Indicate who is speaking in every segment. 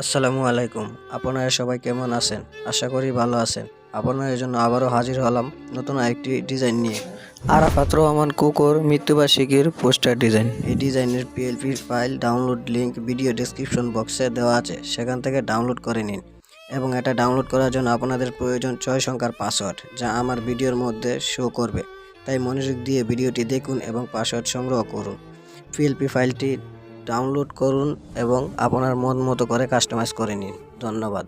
Speaker 1: আসসালামু আলাইকুম। আপনারা সবাই কেমন আছেন? আশা করি ভালো আছেন। আপনাদের জন্য আবারও হাজির হলাম নতুন আরেকটি ডিজাইন নিয়ে। আরাফাত রহমান কুকোর মৃত্যুবার্ষিকীর পোস্টার ডিজাইন। এই ডিজাইনের PLP file download link video description বক্সে দেওয়া আছে, সেখান থেকে ডাউনলোড করে নিন। এবং এটা ডাউনলোড করার জন্য আপনাদের প্রয়োজন 6 সংখ্যার পাসওয়ার্ড, যা আমার ভিডিওর মধ্যে শো করবে। তাই মনোযোগ দিয়ে ভিডিওটি দেখুন এবং পাসওয়ার্ড সংগ্রহ করুন। পিএলপি ফাইলটি ডাউনলোড করুন এবং আপনার মন মতো করে কাস্টমাইজ করে নিন। ধন্যবাদ।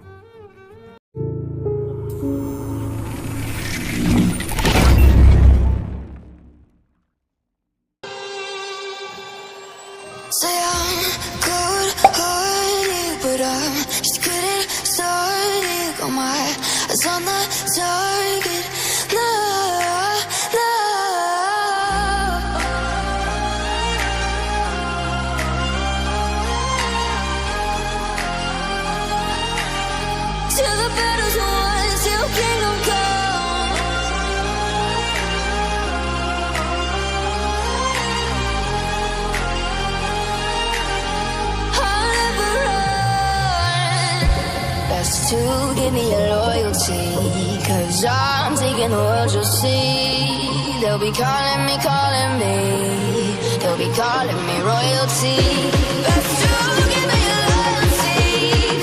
Speaker 2: Say I'm good-hearted, but I'm just getting started. Got my eyes on the target. No, no. Till the battle's won, till kingdom come. I'll never run. Best to give me your loyalty, 'cause I'm taking the world, you'll see. They'll be calling me, they'll be calling me royalty. Best to give me your loyalty,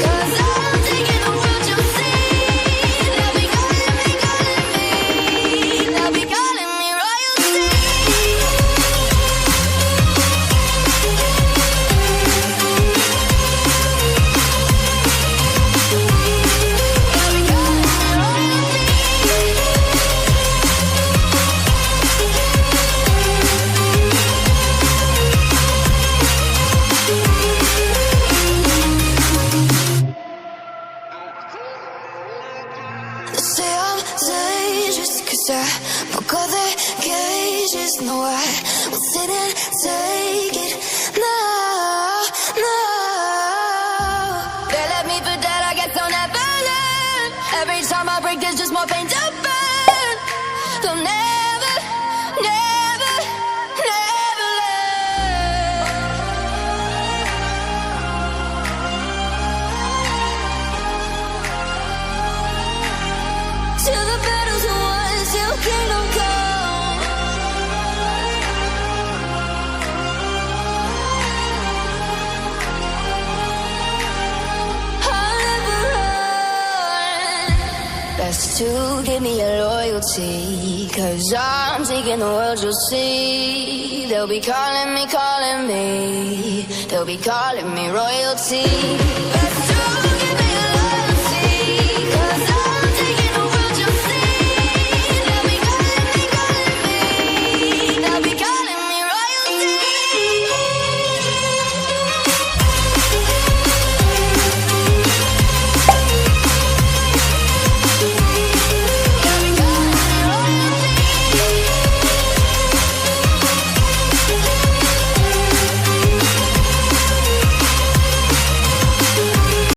Speaker 2: 'cause I'm taking the world, you'll see. They'll be calling me, they'll be calling me royalty. They say I'm dangerous, 'cause I broke all their cages. No, I will sit and take it. No, no. They left me for dead, I guess they'll never learn. Every time I break, there's just more pain to burn. They'll never, never, never learn. Till the battle's won, till kingdom come. I'll never run. Best to give me your loyalty, 'cause I'm taking the world, you'll see. They'll be calling me, they'll be calling me royalty.